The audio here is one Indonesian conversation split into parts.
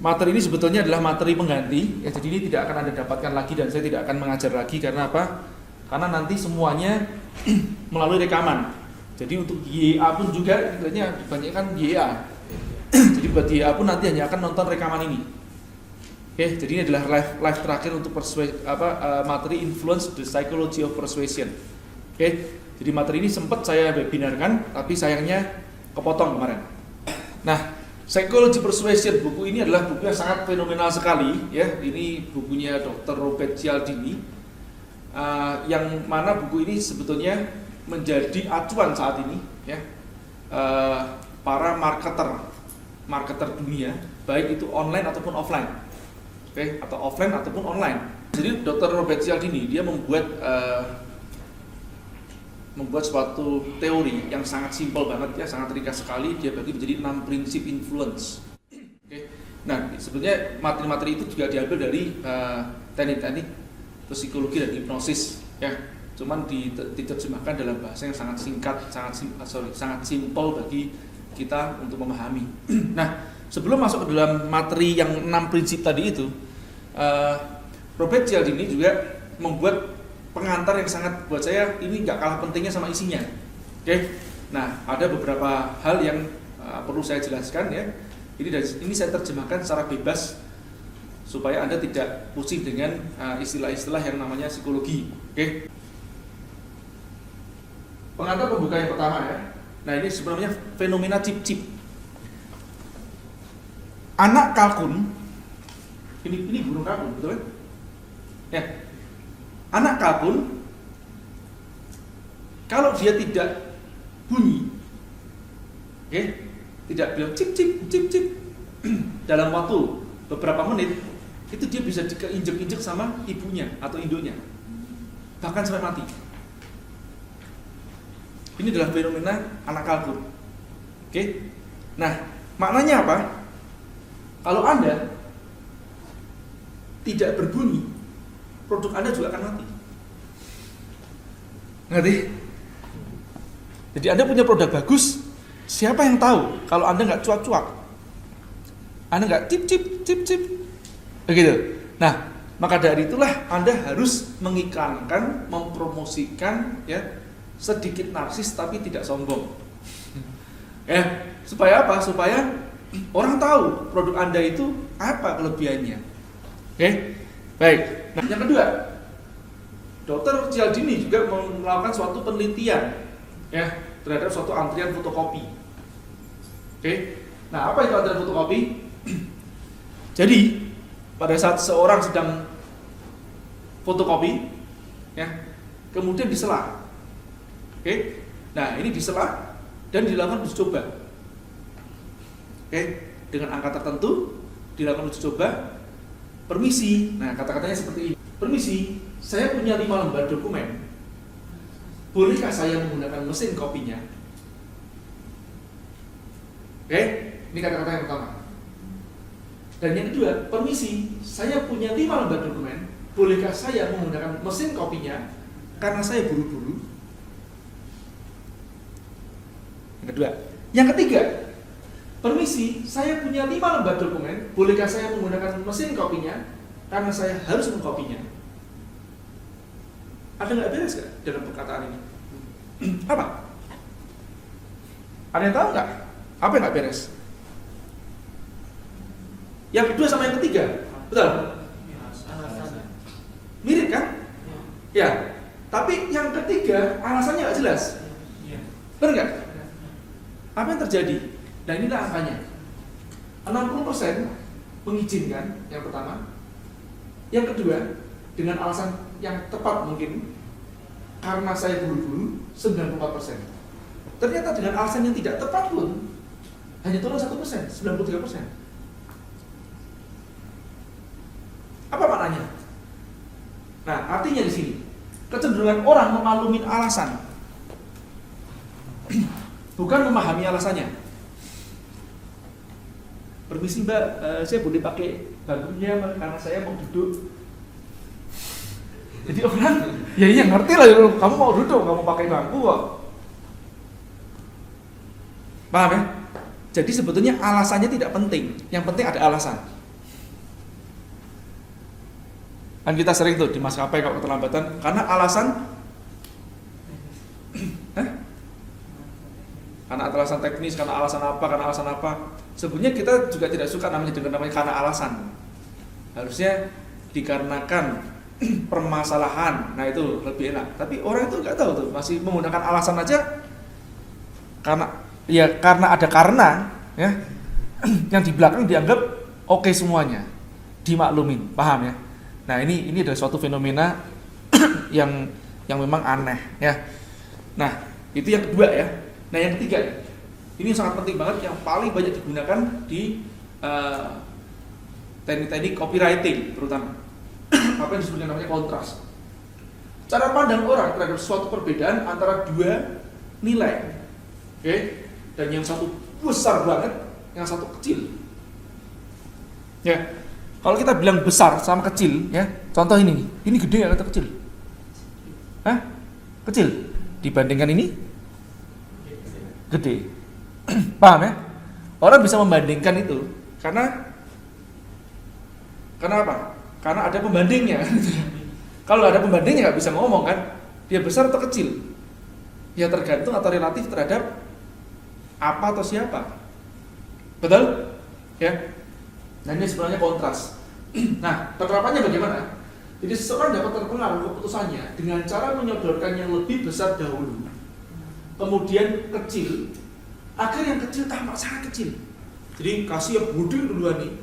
materi ini sebetulnya adalah materi pengganti, ya, jadi ini tidak akan Anda dapatkan lagi dan saya tidak akan mengajar lagi. Karena apa? Karena nanti semuanya melalui rekaman. Jadi untuk YA pun juga sebenarnya kebanyakan YA. Jadi buat YA pun nanti hanya akan nonton rekaman ini. Oke, jadi ini adalah live terakhir untuk materi Influence the Psychology of Persuasion. Oke, jadi materi ini sempat saya webinarkan, tapi sayangnya kepotong kemarin. Nah, Psychology Persuasion, buku ini adalah buku yang sangat fenomenal sekali, ya. Ini bukunya Dr. Robert Cialdini, yang mana buku ini sebetulnya menjadi acuan saat ini, ya, para marketer dunia, baik itu online ataupun offline, oke, atau offline ataupun online. Jadi Dr. Robert Cialdini dia membuat suatu teori yang sangat simpel banget, ya, sangat ringkas sekali. Dia bagi menjadi 6 prinsip influence. Oke. Nah, sebenarnya materi-materi itu juga diambil dari teknik-teknik psikologi dan hipnosis, ya. Cuman diterjemahkan dalam bahasa yang sangat singkat, sangat simpel bagi kita untuk memahami. Nah, sebelum masuk ke dalam materi yang 6 prinsip tadi itu, Robert Cialdini juga membuat pengantar yang sangat buat saya ini nggak kalah pentingnya sama isinya. Oke. Nah, ada beberapa hal yang perlu saya jelaskan, ya. Ini saya terjemahkan secara bebas supaya Anda tidak pusing dengan istilah-istilah yang namanya psikologi. Oke. Pengantar pembuka yang pertama, ya. Nah, ini sebenarnya fenomena cip-cip. Anak kalkun, ini burung kalkun, betul kan? Ya. Anak kalkun, kalau dia tidak bunyi, oke, tidak bilang cip cip cip cip dalam waktu beberapa menit, itu dia bisa diinjek-injek sama ibunya atau induknya, bahkan sampai mati. Ini adalah fenomena anak kalkun. Oke. Nah, maknanya apa? Kalau Anda tidak berbunyi, produk Anda juga akan mati. Ngerti? Jadi Anda punya produk bagus, siapa yang tahu kalau Anda nggak cuak-cuak, Anda nggak cip-cip, begitu. Nah, maka dari itulah Anda harus mengiklankan, mempromosikan, ya, sedikit narsis tapi tidak sombong. Ya, supaya apa? Supaya orang tahu produk Anda itu apa kelebihannya. Oke? Baik. Nah, yang kedua, Dr. Cialdini juga melakukan suatu penelitian, ya, terhadap suatu antrian fotokopi. Oke. Nah, apa itu antrian fotokopi? Jadi, pada saat seorang sedang fotokopi, ya, kemudian disela. Oke. Nah, ini disela dan dilakukan uji coba. Oke, dengan angka tertentu dilakukan uji coba. Permisi, nah kata-katanya seperti ini. Permisi, saya punya 5 lembar dokumen. Bolehkah saya menggunakan mesin kopinya? Oke, ini kata-kata yang pertama. Dan yang kedua, permisi, saya punya 5 lembar dokumen. Bolehkah saya menggunakan mesin kopinya? Karena saya buru-buru. Yang kedua. Yang ketiga, permisi, saya punya 5 lembar dokumen. Bolehkah saya menggunakan mesin kopinya? Karena saya harus mengkopinya. Ada nggak beres nggak dalam perkataan ini? Apa? Ada yang tahu nggak? Apa yang nggak beres? Yang kedua sama yang ketiga, betul? Mirip kan? Ya. Tapi yang ketiga alasannya nggak jelas. Benar nggak? Apa yang terjadi? Dan inilah angkanya. 60% mengizinkan yang pertama. Yang kedua, dengan alasan yang tepat mungkin, karena saya buru-buru, 94%. Ternyata dengan alasan yang tidak tepat pun hanya turun 1%, 93%. Apa maknanya? Nah, artinya di sini kecenderungan orang memaklumin alasan, bukan memahami alasannya. Permisi Mbak, saya boleh pakai bangkunya karena saya mau duduk. Jadi orang, ya iya ngerti lah, kamu mau duduk, kamu pakai bangku kok. Paham ya? Jadi sebetulnya alasannya tidak penting, yang penting ada alasan. Kan kita sering tuh di maskapai kalau keterlambatan karena alasan karena alasan teknis, karena alasan apa. Sebenarnya kita juga tidak suka namanya karena alasan. Harusnya dikarenakan permasalahan. Nah itu lebih enak. Tapi orang itu nggak tahu tuh, masih menggunakan alasan aja karena ada ya yang di belakang dianggap oke semuanya, dimaklumin, paham ya? Nah ini adalah suatu fenomena yang memang aneh ya. Nah itu yang kedua ya. Nah yang ketiga, ini sangat penting banget, yang paling banyak digunakan di teknik-teknik copywriting terutama. Apa yang disebut namanya kontras. Cara pandang orang terhadap suatu perbedaan antara dua nilai, oke? Dan yang satu besar banget, yang satu kecil. Ya, kalau kita bilang besar sama kecil, ya, contoh ini gede atau kecil? Hah? Kecil. Dibandingkan ini? Gede. Paham ya? Orang bisa membandingkan itu karena apa? Karena ada pembandingnya. Kalau ada pembandingnya nggak bisa ngomong kan? Dia besar atau kecil? Ya tergantung atau relatif terhadap apa atau siapa. Betul? Ya. Nah ini sebenarnya kontras. Nah penerapannya bagaimana? Jadi seseorang dapat terpengaruh keputusannya dengan cara menyodorkan yang lebih besar dahulu, kemudian kecil, agar yang kecil tampak sangat kecil. Jadi kasih yang gede duluan nih.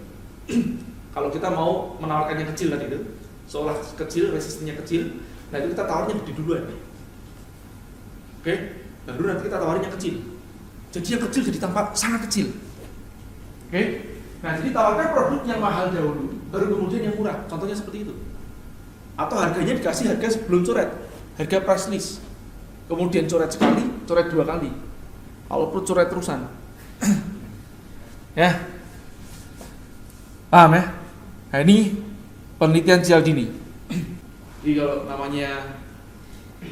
Kalau kita mau menawarkan yang kecil tadi itu, seolah kecil, resistennya kecil, nah itu kita tawarnya gede duluan nih. Oke, baru nanti kita tawarin yang kecil. Jadi yang kecil jadi tampak sangat kecil. Oke, nah jadi tawarkan produk yang mahal dahulu, baru kemudian yang murah. Contohnya seperti itu. Atau harganya dikasih harga sebelum coret, harga price list. Kemudian coret sekali, coret dua kali. Kalau perlu coret terusan. Ya, paham ya? Nah ini penelitian Cialdini. Jadi kalau namanya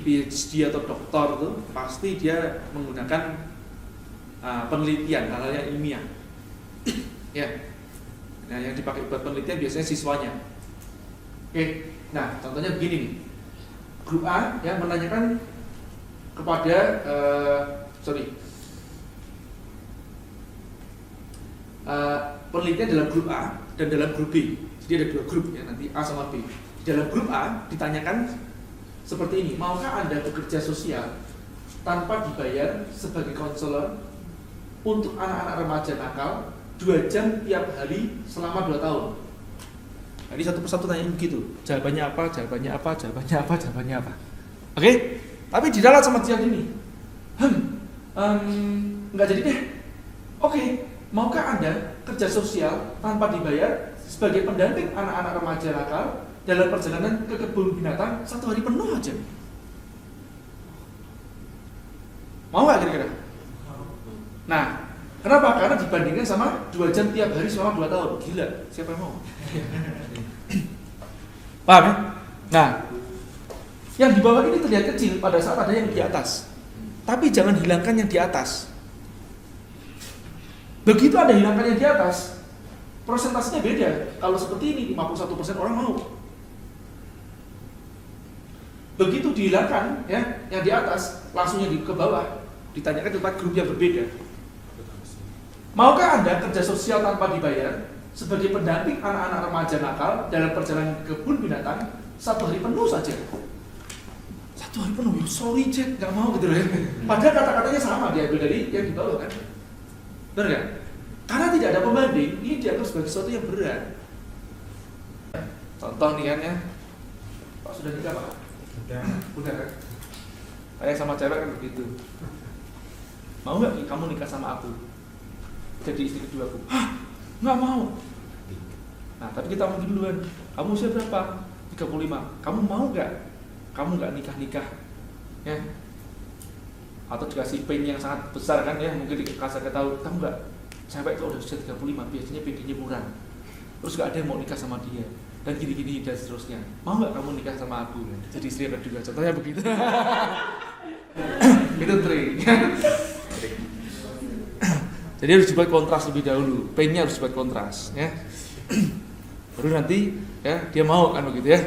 PhD atau doktor itu pasti dia menggunakan penelitian, hal-hal yang ilmiah. Ya, nah yang dipakai buat penelitian biasanya siswanya. Oke, nah contohnya begini nih. Grup A yang menanyakan kepada penelitian dalam grup A dan dalam grup B. Jadi ada dua grup ya, nanti A sama B. Dalam grup A ditanyakan seperti ini, maukah Anda bekerja sosial tanpa dibayar sebagai konselor untuk anak-anak remaja nakal 2 jam tiap hari selama 2 tahun? Nah, ini satu persatu tanya begitu. Jawabannya apa? Oke? Tapi diralat sama dia ini. Enggak jadi deh. Oke, maukah Anda kerja sosial tanpa dibayar sebagai pendamping anak-anak remaja nakal dalam perjalanan ke kebun binatang 1 hari penuh aja? Mau nggak kira-kira? Nah, kenapa? Karena dibandingkan sama 2 jam tiap hari selama 2 tahun. Gila, siapa yang mau? Paham ya? Nah, yang di bawah ini terlihat kecil pada saat ada yang di atas. Tapi jangan hilangkan yang di atas. Begitu ada hilangkan yang di atas, prosentasinya beda. Kalau seperti ini 51% orang mau. Begitu dihilangkan ya, yang di atas langsungnya ke bawah, ditanyakan di tempat grup yang berbeda. Maukah Anda kerja sosial tanpa dibayar sebagai pendamping anak-anak remaja nakal dalam perjalanan ke kebun binatang 1 hari penuh saja? 1 hari penuh, sorry Jack, nggak mau gitu loh ya. Padahal kata-katanya sama, diambil dari yang di bawah kan. Benar kan? Karena tidak ada pembanding, ini dianggap sebagai sesuatu yang berat. Contoh nih kan ya, Pak sudah nikah Pak? Udah kan? Kayak sama cewek kan begitu. Mau nggak kamu nikah sama aku? Jadi istri kedua aku. Hah? Nggak mau. Nah tapi kita mungkin duluan. Kamu usia berapa? 35. Kamu mau nggak? Kamu nggak nikah-nikah? Ya? Atau dikasih pain yang sangat besar kan ya? Mungkin dikasih tahu, kamu nggak? Cewek itu udah usia 35, biasanya PD-nya murah. Terus nggak ada yang mau nikah sama dia. Dan gini-gini dan seterusnya. Mau nggak kamu nikah sama aku? Jadi istri kedua. Contohnya begitu. Itu trik. Jadi harus dibuat kontras lebih dahulu. Painnya harus dibuat kontras, ya. Baru nanti ya dia mau kan begitu ya.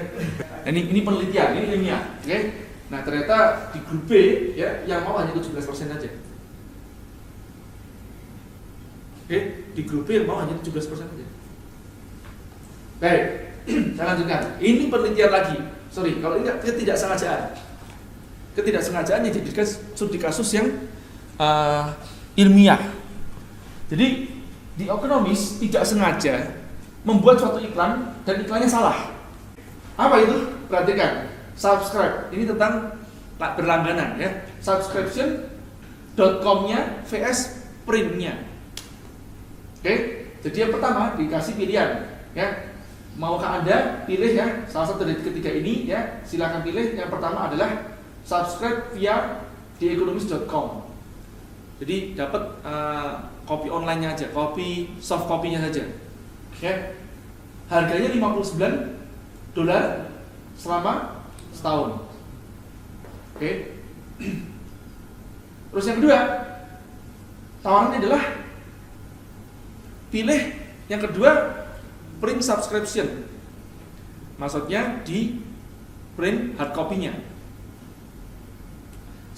Nah, ini penelitian, ini ilmiah, oke? Nah ternyata di grup B ya yang mau hanya 17% aja. Oke, di grup B yang mau hanya 17% aja. Baik, saya lanjutkan. Ini penelitian lagi. Sorry, kalau ini ketidaksengajaan. Ketidaksengajaan yang dijadikan studi kasus yang ilmiah. Jadi di Economist tidak sengaja membuat suatu iklan dan iklannya salah. Apa itu? Perhatikan. Subscribe. Ini tentang berlangganan ya. Subscription.com-nya vs print-nya. Oke. Jadi yang pertama dikasih pilihan ya. Maukah Anda pilih ya salah satu dari ketiga ini ya. Silakan pilih. Yang pertama adalah subscribe via theeconomist.com. Jadi dapat copy online-nya aja, soft copy-nya saja. Ya. Harganya $59 selama setahun. Oke. Terus yang kedua, tawarannya adalah pilih yang kedua print subscription. Maksudnya di print hard copy-nya.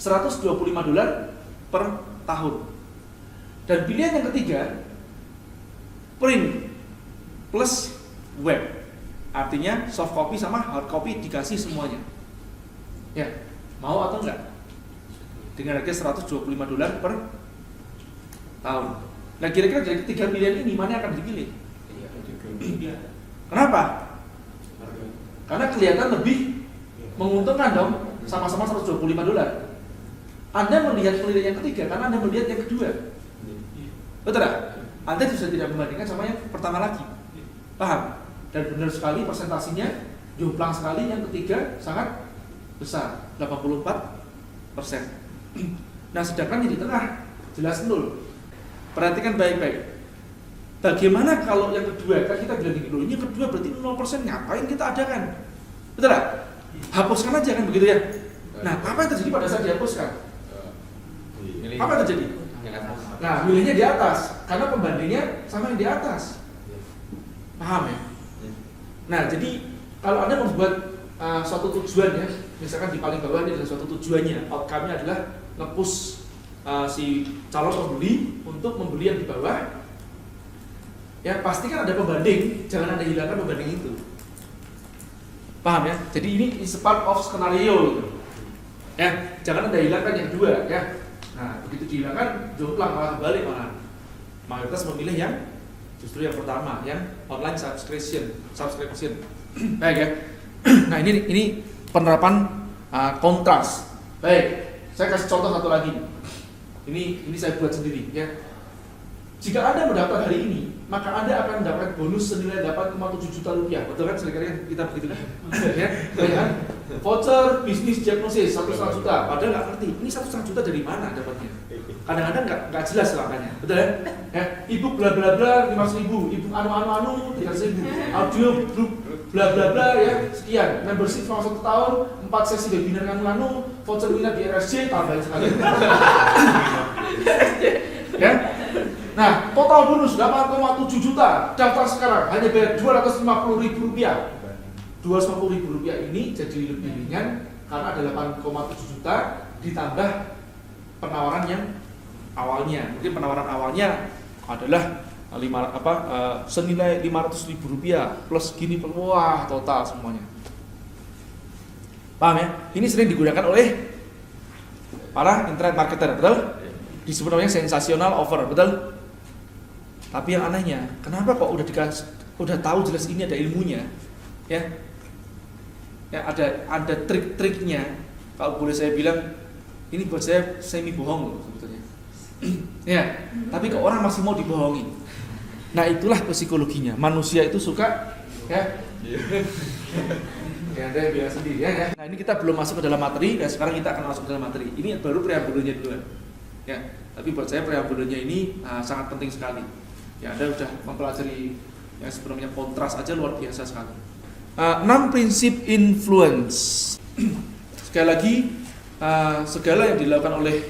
$125 per tahun. Dan pilihan yang ketiga print plus web, artinya soft copy sama hard copy dikasih semuanya. Ya, mau atau enggak? Dengan harga $125 per tahun. Nah kira-kira dari ketiga pilihan ini mana yang akan dipilih? Kenapa? Karena kelihatan lebih menguntungkan dong, sama-sama $125. Anda melihat penilaian yang ketiga karena Anda melihat yang kedua. Betul tak? Anda bisa tidak membandingkan sama yang pertama lagi. Paham? Dan benar sekali persentasinya jomplang sekali, yang ketiga sangat besar, 84%. Nah sedangkan yang di tengah jelas 0. Perhatikan baik-baik. Bagaimana kalau yang kedua? Kan kita bilang gini, ini yang kedua berarti 0%, ngapain kita adakan? Betul tak? Hapuskan aja kan begitu ya. Nah apa yang terjadi pada saat dihapuskan? Apa yang terjadi? Nah, milihnya di atas karena pembandingnya sama yang di atas. Paham ya? Nah, jadi kalau Anda membuat suatu tujuan ya, misalkan di paling bawah ini adalah suatu tujuannya, outcome-nya adalah nge-push si calon pembeli untuk membeli yang di bawah. Ya, pasti kan ada pembanding, jangan Anda hilangkan pembanding itu. Paham ya? Jadi ini is part of skenario gitu. Ya, jangan Anda hilangkan yang kedua ya. Nah, begitu dihilangkan, jomplang malah balik malah. Mayoritas memilih yang justru yang pertama, yang online subscription. Baik ya. Nah, ini penerapan kontras. Baik, saya kasih contoh satu lagi. Ini saya buat sendiri ya. Jika Anda mendaftar hari ini, maka Anda akan mendapatkan bonus senilai 8,7 juta rupiah. Betul kan? Kira-kira kita begitu kan? Ya, kan? Voucher bisnis diagnosis 1,5 juta. Padahal nggak ngerti, ini 1,5 juta dari mana dapatnya? Kadang-kadang nggak jelas angkanya, betul ya? Ibu bla bla bla 500.000, ibu anu 300.000, audio bla bla bla ya sekian, membership selama 1 tahun, 4 sesi webinar anu, voucher minat di RSC tambahin sekali. Ya. Nah, total bonus 8,7 juta. Daftar sekarang hanya bayar Rp250.000. Rp250.000 ini jadi lebih ringan karena ada 8,7 juta ditambah penawaran yang awalnya. Mungkin penawaran awalnya adalah senilai Rp500.000 plus gini, wah total semuanya. Paham ya? Ini sering digunakan oleh para internet marketer, betul? Disebut namanya sensational offer, betul? Tapi yang anehnya, kenapa kok udah tahu jelas ini ada ilmunya, ya ada trik-triknya. Kalau boleh saya bilang, ini buat saya semi bohong loh sebetulnya. Ya, tapi kok orang masih mau dibohongin. Nah itulah psikologinya. Manusia itu suka, ya. Ya, Anda bilang sendiri ya. Nah ini kita belum masuk ke dalam materi, dan sekarang kita akan masuk ke dalam materi. Ini baru preambulnya dulu, ya. Tapi buat saya preambulnya ini sangat penting sekali. Ya, Anda sudah mempelajari yang sebelumnya kontras aja luar biasa sekali. 6 prinsip influence. Sekali lagi, segala yang dilakukan oleh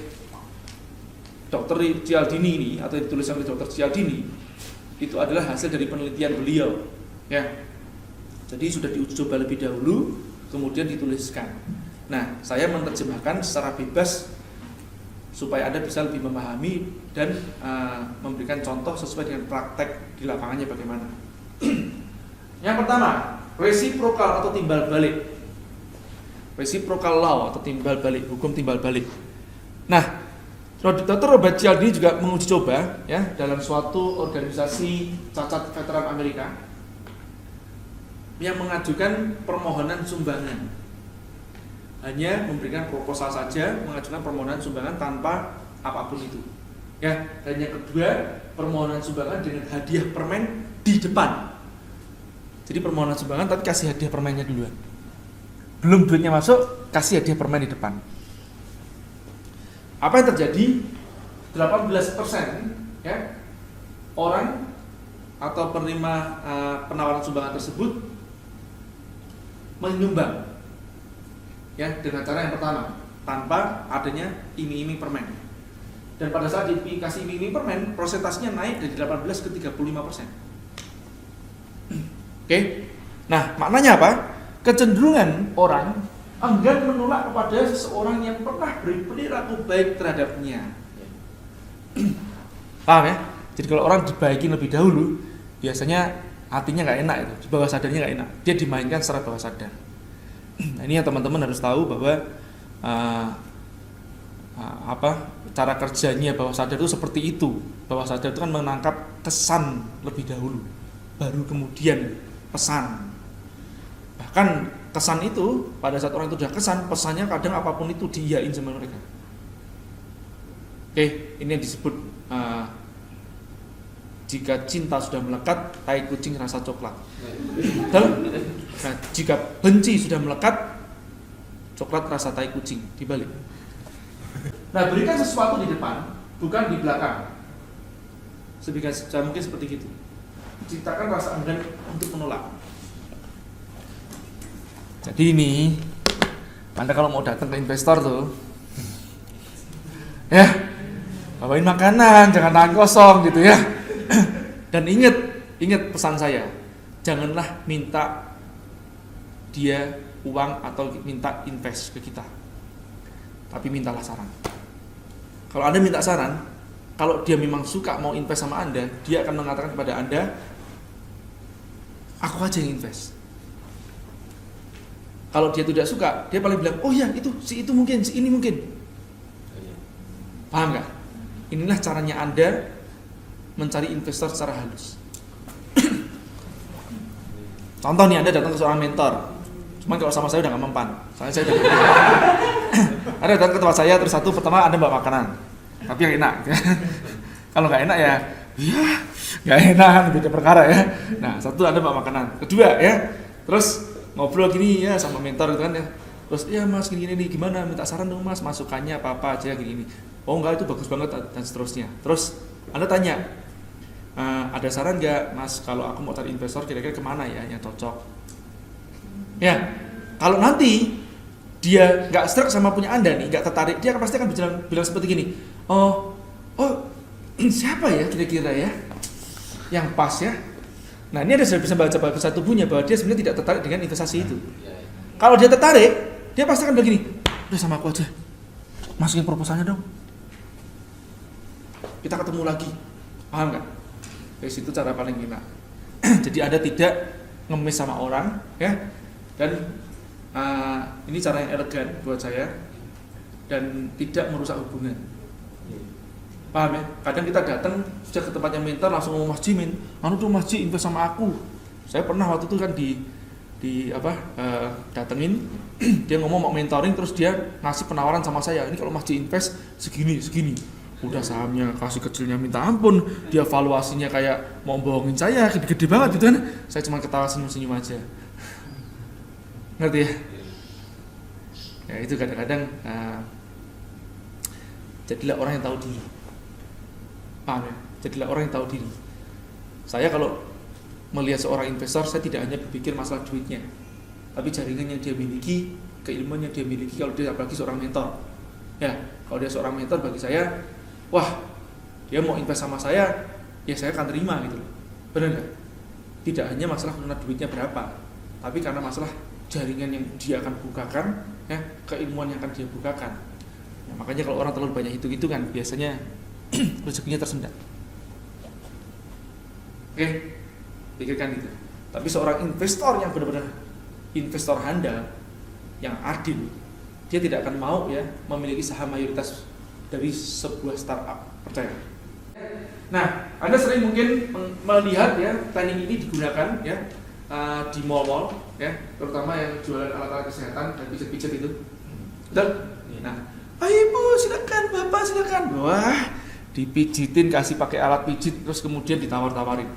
Dr. Cialdini ini atau dituliskan oleh Dr. Cialdini itu adalah hasil dari penelitian beliau. Ya, Jadi sudah diuji coba lebih dahulu, kemudian dituliskan. Nah, saya menerjemahkan secara bebas supaya Anda bisa lebih memahami dan memberikan contoh sesuai dengan praktek di lapangannya bagaimana. Yang pertama, reciprocal atau timbal balik. Reciprocal law atau timbal balik, hukum timbal balik. Nah, Dr. Robert Cialdini juga menguji coba ya dalam suatu organisasi cacat veteran Amerika yang mengajukan permohonan sumbangan. Hanya memberikan proposal saja, mengajukan permohonan sumbangan tanpa apapun itu. Ya, dan yang kedua, permohonan sumbangan dengan hadiah permen di depan. Jadi permohonan sumbangan tapi kasih hadiah permennya duluan. Belum duitnya masuk, kasih hadiah permen di depan. Apa yang terjadi? 18% ya orang atau penerima penawaran sumbangan tersebut menyumbang ya dengan cara yang pertama tanpa adanya iming-iming permen. Dan pada saat dikasih iming-iming permen, prosentasenya naik dari 18 ke 35%. Oke. Nah, maknanya apa? Kecenderungan orang enggan menolak kepada seseorang yang pernah berperilaku baik terhadapnya. Paham ya? Jadi kalau orang dibaikin lebih dahulu, biasanya hatinya nggak enak itu, di bawah sadarnya nggak enak. Dia dimainkan secara bawah sadar. Nah, ini yang teman-teman harus tahu bahwa cara kerjanya bawah sadar itu seperti itu. Bawah sadar itu kan menangkap kesan lebih dahulu, baru kemudian pesan. Bahkan kesan itu pada saat orang itu sudah kesan, pesannya kadang apapun itu diiyain sama mereka. Oke, ini yang disebut jika cinta sudah melekat, tai kucing rasa coklat. Betul? Nah, jika benci sudah melekat, coklat rasa tai kucing, dibalik. Nah, berikan sesuatu di depan, bukan di belakang. Sebisa mungkin seperti itu. Ciptakan rasa enggan untuk menolak. Jadi ini, Anda kalau mau datang ke investor tuh, ya, bawain makanan, jangan tangan kosong gitu ya. Dan ingat pesan saya, janganlah minta dia uang atau minta invest ke kita, tapi mintalah saran. Kalau Anda minta saran, kalau dia memang suka mau invest sama Anda, dia akan mengatakan kepada Anda, aku aja yang invest. Kalau dia tidak suka, dia paling bilang, oh ya itu, si itu mungkin, si ini mungkin. Paham gak? Inilah caranya Anda mencari investor secara halus. Contoh nih, Anda datang ke seorang mentor. Cuman kalau sama saya udah gak mempan. Soalnya saya udah Anda datang ke tempat saya, terus satu pertama Anda bawa makanan, tapi yang enak. Kalau gak enak ya gak enak, beda perkara ya. Nah, satu Anda bawa makanan. Kedua ya, terus ngobrol gini ya sama mentor gitu kan ya. Terus ya mas gini nih, gimana, minta saran dong mas, masukannya apa aja gini. Oh enggak, itu bagus banget dan seterusnya. Terus Anda tanya, ada saran nggak mas kalau aku mau cari investor kira-kira kemana ya yang cocok? Ya, kalau nanti dia nggak serak sama punya Anda nih, nggak tertarik, dia pasti akan bilang seperti gini. Oh siapa ya kira-kira ya yang pas ya? Nah ini Anda sudah bisa baca bahasa tubuhnya bahwa dia sebenarnya tidak tertarik dengan investasi itu. Kalau dia tertarik, dia pasti akan begini, udah sama aku aja, masukin proposalnya dong, kita ketemu lagi. Paham nggak? Dari situ cara paling enak. Jadi Anda tidak ngemis sama orang ya, dan ini cara yang elegan buat saya dan tidak merusak hubungan. Paham ya? Kadang kita datang sudah ke tempatnya mentor langsung ngomong, Mas Jimin, tuh Mas Ji invest sama aku. Saya pernah waktu itu kan datengin, dia ngomong mau mentoring, terus dia ngasih penawaran sama saya, ini kalau Mas Ji invest segini. Udah sahamnya kasih kecilnya minta ampun, dia valuasinya kayak mau bohongin saya, gede-gede banget gitu kan. Saya cuma ketawa senyum-senyum aja. Ngerti ya? Ya itu kadang-kadang jadilah orang yang tahu diri. Paham ya? Jadilah orang yang tahu diri. Saya kalau melihat seorang investor, saya tidak hanya berpikir masalah duitnya, tapi jaringan yang dia miliki, keilmuan yang dia miliki. Kalau dia apalagi seorang mentor, ya kalau dia seorang mentor, bagi saya, wah dia mau invest sama saya, ya saya akan terima gitu loh. Benar nggak? Tidak hanya masalah karena duitnya berapa, tapi karena masalah jaringan yang dia akan bukakan, ya, keilmuan yang akan dia bukakan. Ya, makanya kalau orang terlalu banyak hitung-hitungan, biasanya rezekinya tersendat. Oke, pikirkan itu. Tapi seorang investor yang benar-benar investor handal, yang adil, dia tidak akan mau ya memiliki saham mayoritas dari sebuah startup, percaya. Nah, Anda sering mungkin melihat ya teknik ini digunakan ya di mall-mall ya, terutama yang jualan alat-alat kesehatan dan pijat-pijat itu. Betul? Nah, ayo ibu silakan, bapak silakan. Wah, dipijitin, kasih pakai alat pijit, terus kemudian ditawar-tawarin.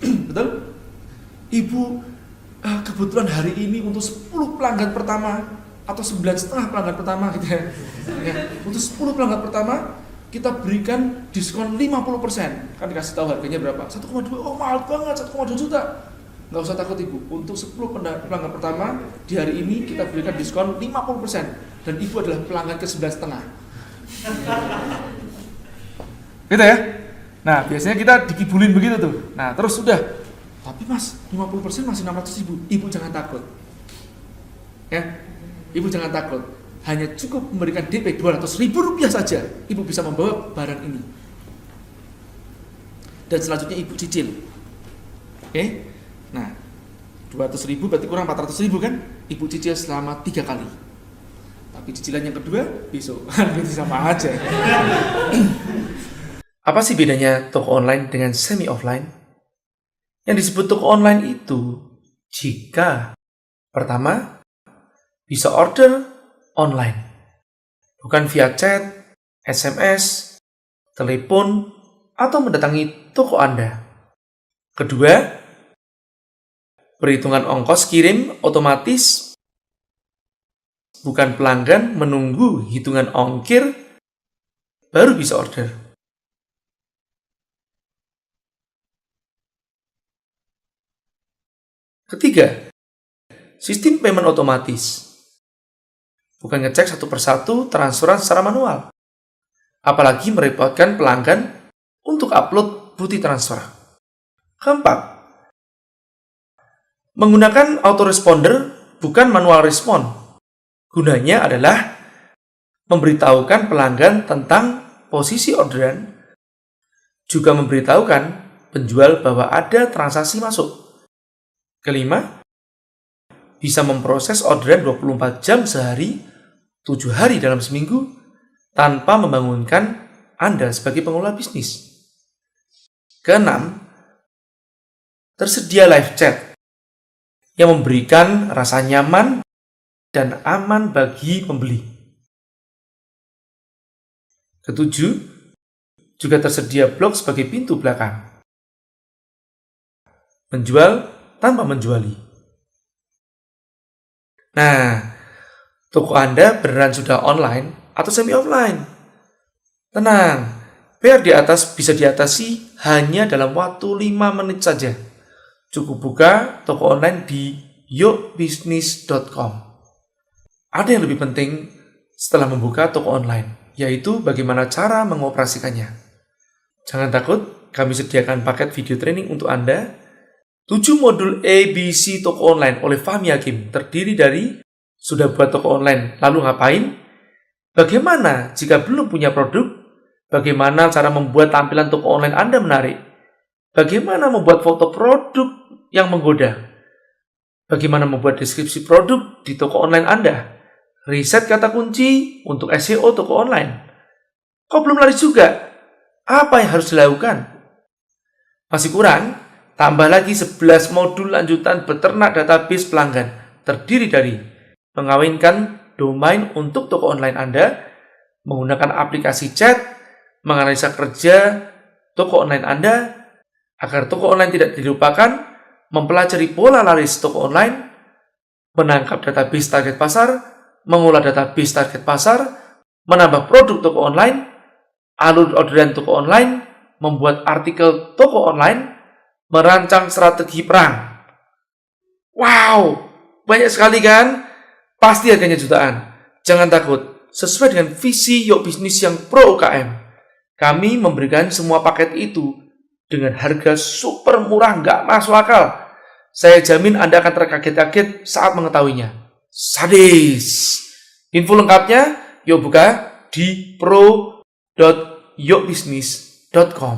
Betul? Ibu, kebetulan hari ini untuk 10 pelanggan pertama atau 9,5 pelanggan pertama gitu ya. Untuk 10 pelanggan pertama kita berikan diskon 50%. Kan dikasih tahu harganya berapa? 1,2. Oh, mahal banget, 1,2 juta. Nggak usah takut ibu. Untuk 10 pelanggan pertama di hari ini kita berikan diskon 50%. Dan ibu adalah pelanggan ke 11,5. Gitu ya. Nah, biasanya kita dikibulin begitu tuh. Nah, terus sudah. Tapi mas, 50% masih 600 ribu. Ibu jangan takut. Ya, ibu jangan takut. Hanya cukup memberikan DP 200 ribu rupiah saja. Ibu bisa membawa barang ini. Dan selanjutnya ibu cicil. Oke? Nah, 200 ribu berarti kurang 400 ribu kan? Ibu cicil selama 3 kali. Tapi cicilan yang kedua besok. Itu sama aja. Apa sih bedanya toko online dengan semi offline? Yang disebut toko online itu jika pertama bisa order online, bukan via chat, SMS, telepon, atau mendatangi toko Anda. Kedua, perhitungan ongkos kirim otomatis, bukan pelanggan menunggu hitungan ongkir baru bisa order. Ketiga, sistem payment otomatis. Bukan ngecek satu persatu transferan secara manual. Apalagi merepotkan pelanggan untuk upload bukti transfer. Keempat, menggunakan autoresponder bukan manual respon. Gunanya adalah memberitahukan pelanggan tentang posisi orderan, juga memberitahukan penjual bahwa ada transaksi masuk. Kelima, bisa memproses orderan 24 jam sehari, 7 hari dalam seminggu, tanpa membangunkan Anda sebagai pengelola bisnis. Keenam, tersedia live chat yang memberikan rasa nyaman dan aman bagi pembeli. Ketujuh, juga tersedia blog sebagai pintu belakang. Menjual tanpa menjuali. Nah, toko Anda beneran sudah online atau semi offline? Tenang, PR di atas bisa diatasi hanya dalam waktu 5 menit saja. Cukup buka toko online di yokbisnis.com. Ada yang lebih penting setelah membuka toko online, yaitu bagaimana cara mengoperasikannya. Jangan takut, kami sediakan paket video training untuk Anda. 7 modul ABC toko online oleh Fahmi Hakim terdiri dari sudah buat toko online, lalu ngapain? Bagaimana jika belum punya produk? Bagaimana cara membuat tampilan toko online Anda menarik? Bagaimana membuat foto produk yang menggoda? Bagaimana membuat deskripsi produk di toko online Anda? Riset kata kunci untuk SEO toko online. Kok belum laris juga? Apa yang harus dilakukan? Masih kurang? Tambah lagi 11 modul lanjutan beternak database pelanggan, terdiri dari mengawinkan domain untuk toko online Anda, menggunakan aplikasi chat, menganalisa kerja toko online Anda, agar toko online tidak dilupakan, mempelajari pola laris toko online, menangkap database target pasar, mengolah database target pasar, menambah produk toko online, alur orderan toko online, membuat artikel toko online, merancang strategi perang. Wow, banyak sekali kan? Pasti harganya jutaan. Jangan takut, sesuai dengan visi Yok Bisnis yang pro UKM. Kami memberikan semua paket itu dengan harga super murah, nggak masuk akal. Saya jamin Anda akan terkaget-kaget saat mengetahuinya. Sadis. Info lengkapnya yuk buka di pro.yokbisnis.com.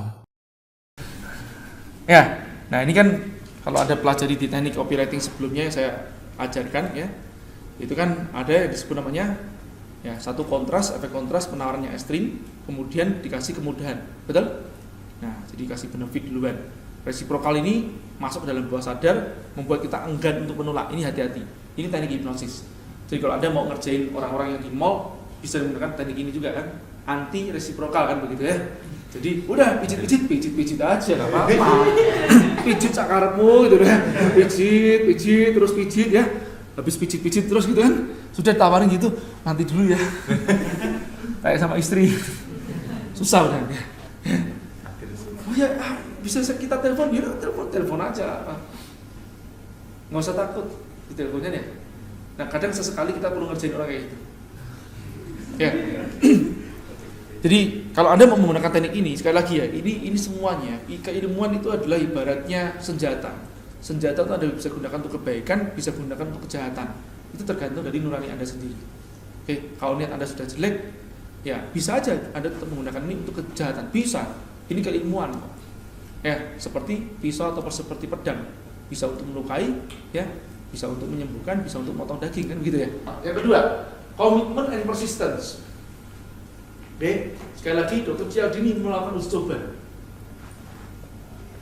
Ya, nah ini kan kalau ada pelajari di teknik copywriting sebelumnya yang saya ajarkan ya, itu kan ada yang disebut namanya ya satu kontras, efek kontras, penawarannya ekstrim, kemudian dikasih kemudahan, betul? Nah, jadi kasih benefit duluan. Resiprokal ini masuk ke dalam bawah sadar, membuat kita enggan untuk menolak. Ini hati-hati. Ini teknik hipnosis. Jadi kalau Anda mau ngerjain orang-orang yang di mall, bisa menggunakan teknik ini juga kan, anti resiprokal kan begitu ya. Jadi udah pijit aja nggak apa-apa. Pijit sakarepmu gitu ya. Pijit terus pijit ya. Habis pijit terus gitu kan. Sudah tawarin gitu, nanti dulu ya. Kayak sama istri. Susah udah ya. Oh ya, bisa kita telepon, ya telepon aja. Nggak usah takut di teleponnya ya. Nah kadang sesekali kita perlu ngerjain orang kayak gitu. Ya. Jadi kalau Anda mau menggunakan teknik ini, sekali lagi ya, ini semuanya, keilmuan itu adalah ibaratnya senjata. Senjata itu Anda bisa gunakan untuk kebaikan, bisa gunakan untuk kejahatan. Itu tergantung dari nurani Anda sendiri. Oke, kalau niat Anda sudah jelek, ya bisa aja Anda tetap menggunakan ini untuk kejahatan. Bisa. Ini keilmuan. Ya, seperti pisau atau seperti pedang. Bisa untuk melukai, ya, bisa untuk menyembuhkan, bisa untuk potong daging kan begitu ya. Yang kedua, commitment and persistence. Oke, sekali lagi Dr. Cialdini melakukan uji coba.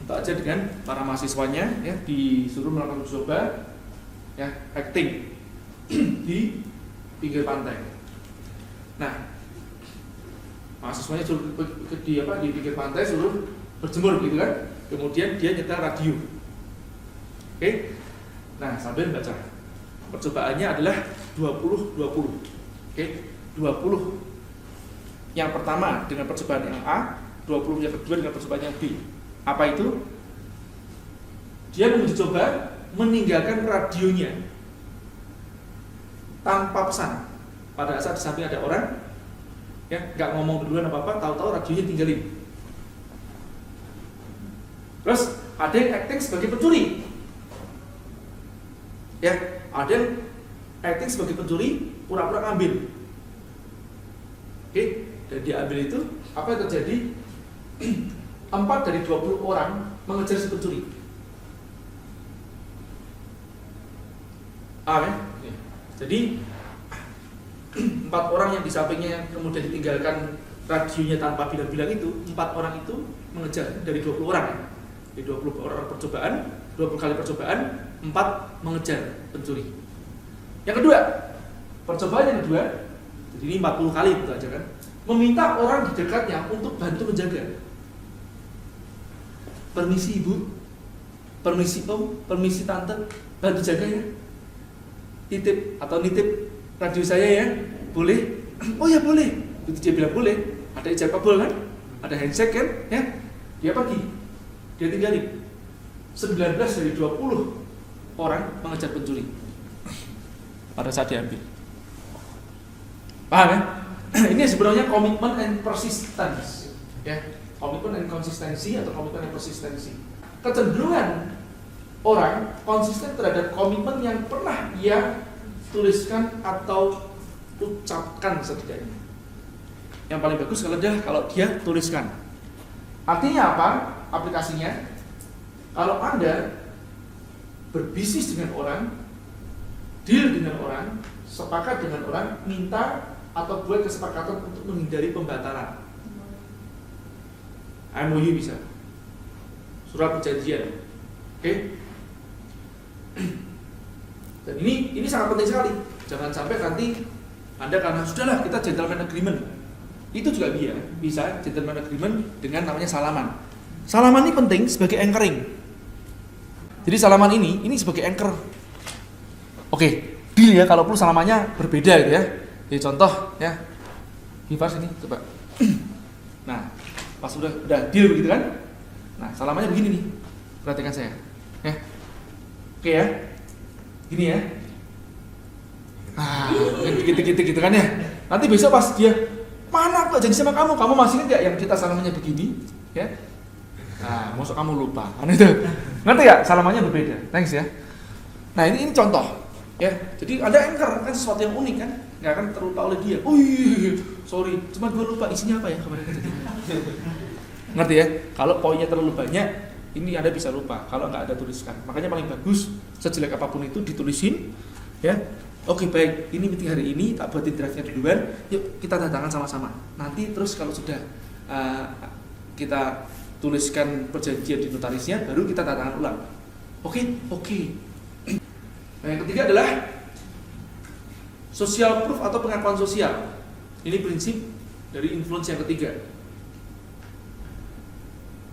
Untuk aja dengan para mahasiswanya ya disuruh melakukan uji coba ya acting di pinggir pantai. Nah, mahasiswanya suruh di pinggir pantai suruh berjemur gitu kan. Kemudian dia nyetel radio. Oke. Nah, sambil baca. Percobaannya adalah 20-20. Oke, 20 yang pertama dengan percobaan yang A, 20 yang kedua dengan percobaan yang B. Apa itu? Dia menguji coba meninggalkan radionya tanpa pesan. Pada saat di samping ada orang, ya nggak ngomong duluan apa-apa, tahu-tahu radionya tinggalin. Terus ada yang acting sebagai pencuri. Ya, ada yang acting sebagai pencuri, pura-pura ngambil. Oke, dan diambil itu, apa yang terjadi? 4 dari 20 orang mengejar si pencuri. Ya? Jadi 4 orang yang di sampingnya yang kemudian ditinggalkan radionya tanpa bilang-bilang itu, 4 orang itu mengejar dari 20 orang ya. Di 20 orang percobaan, 20 kali percobaan, 4 mengejar pencuri. Yang kedua, percobaan yang kedua, jadi ini 40 kali itu aja kan, meminta orang di dekatnya untuk bantu menjaga. Permisi ibu, permisi om, permisi tante, bantu jaga ya. Titip atau nitip radio saya ya, boleh? Oh ya boleh. Itu dia bilang boleh. Ada ijab kabul kan, ada handshake kan, ya. Dia pergi, dia tinggalin. 19 dari 20 orang mengejar pencuri pada saat diambil. Paham ya? Ini sebenarnya komitmen and persistence, ya. Komitmen and konsistensi atau komitmen and persistensi. Kecenderungan orang konsisten terhadap komitmen yang pernah ia tuliskan atau ucapkan setidaknya. Yang paling bagus kalau dia tuliskan. Artinya apa? Aplikasinya, kalau Anda berbisnis dengan orang, deal dengan orang, sepakat dengan orang, minta atau buat kesepakatan untuk menghindari pembatalan. MOU bisa, surat perjanjian, oke? Dan ini sangat penting sekali. Jangan sampai nanti Anda karena sudahlah kita gentleman agreement, itu juga bisa gentleman agreement dengan namanya salaman. Salaman ini penting sebagai anchoring. Jadi salaman ini sebagai anchor. Oke, deal ya, kalau perlu salamannya berbeda gitu ya. Jadi contoh ya, Givas ini coba. Nah, pas udah deal begitu kan. Nah, salamannya begini nih. Perhatikan saya. Ya. Oke ya. Gini ya. Gitu kan ya. Nanti besok pas dia, mana aku janji sama kamu masih ingat gak yang kita salamannya begini? Ya. Nah, masuk kamu lupa. Kan itu. Ngerti ya? Salamannya berbeda. Thanks ya. Nah ini contoh ya. Jadi ada anchor kan sesuatu yang unik kan, nggak akan terlupa oleh dia. Oh iya, sorry, cuma gue lupa isinya apa ya kemarin. Ngerti ya? Kalau poinnya terlalu banyak, ini Anda bisa lupa. Kalau nggak ada tuliskan. Makanya paling bagus sejelek apapun itu ditulisin ya. Oke baik, ini meeting hari ini tak buatin draftnya duluan. Yuk kita tanda tangan sama-sama. Nanti terus kalau sudah kita tuliskan perjanjian di notarisnya, baru kita tanda tangan ulang. Oke. Nah, yang ketiga adalah social proof atau pengakuan sosial. Ini prinsip dari influence yang ketiga.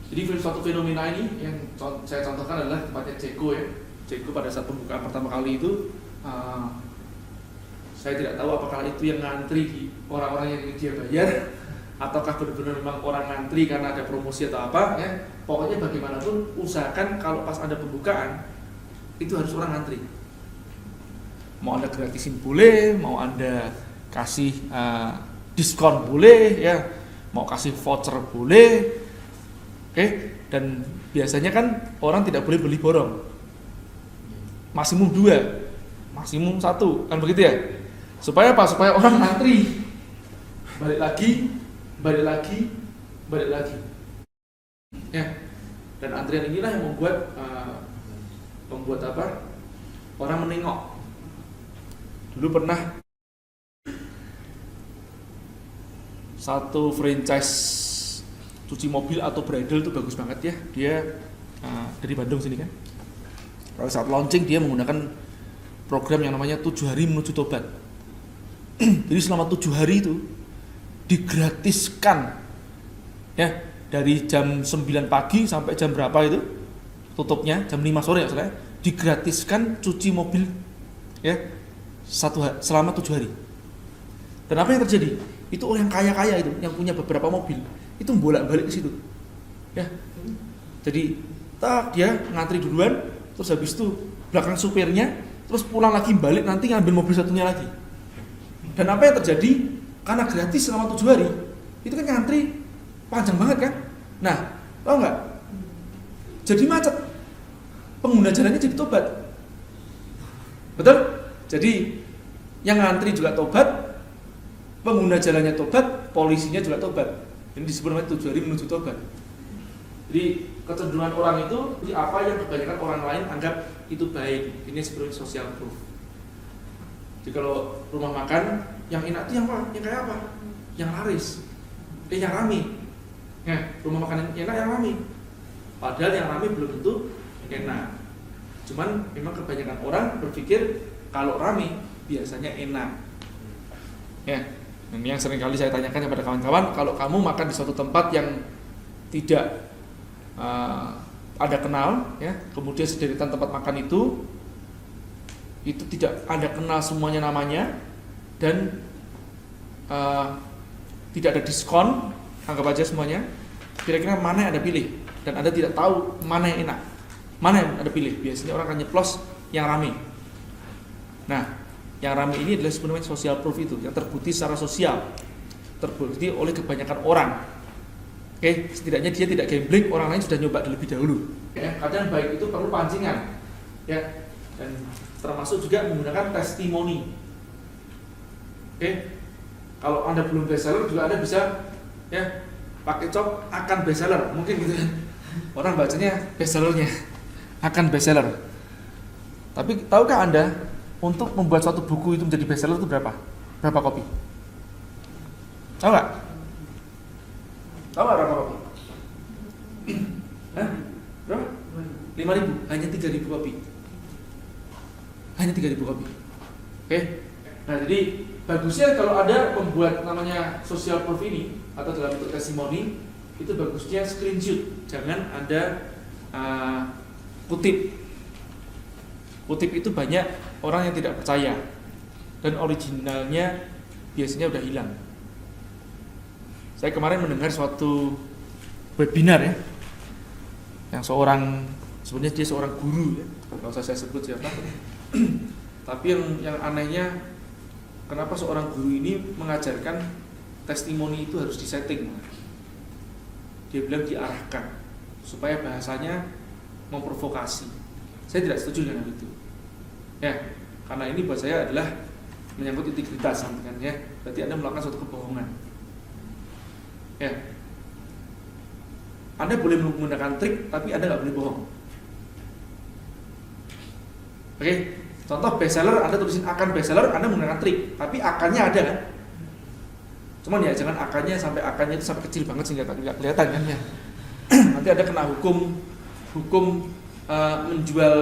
Jadi suatu fenomena ini yang saya contohkan adalah tempatnya Ceko ya. Ceko pada saat pembukaan pertama kali itu, saya tidak tahu apakah itu yang ngantri di orang-orang yang dia bayar, ataukah benar-benar memang orang ngantri karena ada promosi atau apa ya. Pokoknya bagaimanapun usahakan kalau pas ada pembukaan itu harus orang ngantri. Mau Anda gratisin boleh, mau Anda kasih diskon boleh ya, mau kasih voucher boleh. Oke, dan biasanya kan orang tidak boleh beli borong. Maksimum 2, maksimum 1, kan begitu ya? Supaya apa? Supaya orang antri. Balik lagi. Ya. Dan antrian inilah yang membuat apa? Orang menengok. Dulu pernah satu franchise cuci mobil atau bridal itu bagus banget ya. Dia dari Bandung sini kan. Pada saat launching dia menggunakan program yang namanya 7 hari menuju tobat. Jadi selama 7 hari itu digratiskan ya, dari jam 9 pagi sampai jam berapa itu tutupnya, jam 5 sore ya saudara, digratiskan cuci mobil ya selama 7 hari. Dan apa yang terjadi? Itu orang kaya-kaya itu yang punya beberapa mobil itu bolak-balik ke situ ya. Jadi dia ngantri duluan, terus habis itu belakang supirnya, terus pulang lagi balik nanti ngambil mobil satunya lagi. Dan apa yang terjadi? Karena gratis selama 7 hari itu kan ngantri panjang banget kan. Nah, tahu nggak? Jadi macet, pengguna jalannya jadi tobat. Betul? Jadi yang ngantri juga tobat, pengguna jalannya tobat, polisinya juga tobat. Ini disebut namanya 7 hari menuju tobat. Jadi kecenderungan orang itu apa yang kebanyakan orang lain anggap itu baik. Ini sebenarnya social proof. Jadi kalau rumah makan yang enak itu yang apa? Yang kayak apa? Yang laris, yang rame. Nah, rumah makan yang enak yang rame. Padahal yang rame belum tentu enak. Cuman memang kebanyakan orang berpikir kalau rame biasanya enak. Ya, dan yang sering kali saya tanyakan kepada kawan-kawan, kalau kamu makan di suatu tempat yang tidak ada kenal, ya, kemudian sederitan tempat makan itu tidak ada kenal semuanya namanya, dan tidak ada diskon, anggap aja semuanya, kira-kira mana yang Anda pilih? Dan Anda tidak tahu mana yang enak, mana yang Anda pilih. Biasanya orang akan nyeplos yang rame. Nah, yang rame ini adalah sebenarnya social proof itu, yang terbukti secara sosial, terbukti oleh kebanyakan orang. Oke, setidaknya dia tidak gambling, orang lain sudah nyoba terlebih dahulu. Ya, kadang baik itu perlu pancingan, ya, dan termasuk juga menggunakan testimoni. Oke, kalau Anda belum bestseller juga Anda bisa, ya, pakai cop akan bestseller, mungkin gitu. Orang bacanya bestsellernya akan bestseller. Tapi tahukah Anda untuk membuat suatu buku itu menjadi bestseller itu berapa? Berapa kopi? Tahu nggak? Tahu nggak berapa kopi? Hah? Berapa? 5.000, hanya 3.000 kopi. Hanya 3.000 kopi. Oke. Nah, jadi bagusnya kalau ada pembuat namanya social proof ini atau dalam bentuk testimoni, itu bagusnya screenshot. Jangan ada kutip. Kutip itu banyak orang yang tidak percaya, dan originalnya biasanya udah hilang. Saya kemarin mendengar suatu webinar ya, yang sebenarnya dia seorang guru ya, nggak usah saya sebut siapa. Tapi yang anehnya, kenapa seorang guru ini mengajarkan testimoni itu harus disetting. Dia bilang diarahkan supaya bahasanya memprovokasi. Saya tidak setuju dengan itu. Ya, karena ini buat saya adalah menyangkut integritas kan ya. Berarti Anda melakukan suatu kebohongan. Ya. Anda boleh menggunakan trik, tapi Anda nggak boleh bohong. Oke, contoh bestseller, Anda tulisin akan bestseller, Anda menggunakan trik, tapi akannya ada kan? Cuman ya jangan akannya itu sampai kecil banget sehingga nggak kelihatan kan ya. Nanti Anda kena hukum menjual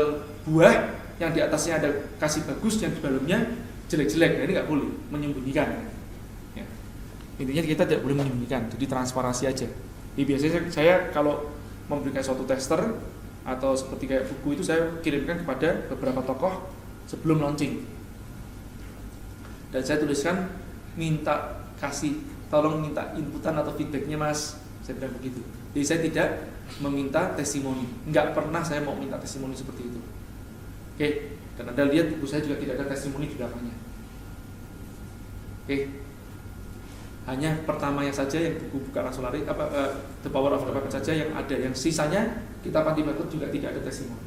buah yang di atasnya ada kasih bagus, yang di dalamnya jelek-jelek. Nah, ini nggak boleh menyembunyikan. Ya. Intinya kita tidak boleh menyembunyikan, jadi transparansi aja. Jadi biasanya saya kalau memberikan suatu tester atau seperti kayak buku itu saya kirimkan kepada beberapa tokoh sebelum launching. Dan saya tuliskan tolong minta inputan atau feedbacknya mas. Saya bilang begitu. Jadi saya tidak meminta testimoni. Enggak pernah saya mau minta testimoni seperti itu. Oke, dan Anda lihat buku saya juga tidak ada testimoni di belakangnya. Oke. Hanya pertamanya saja yang buku bukan langsung lari The Power of Impact saja yang ada, yang sisanya kita pati bakut juga tidak ada testimoni.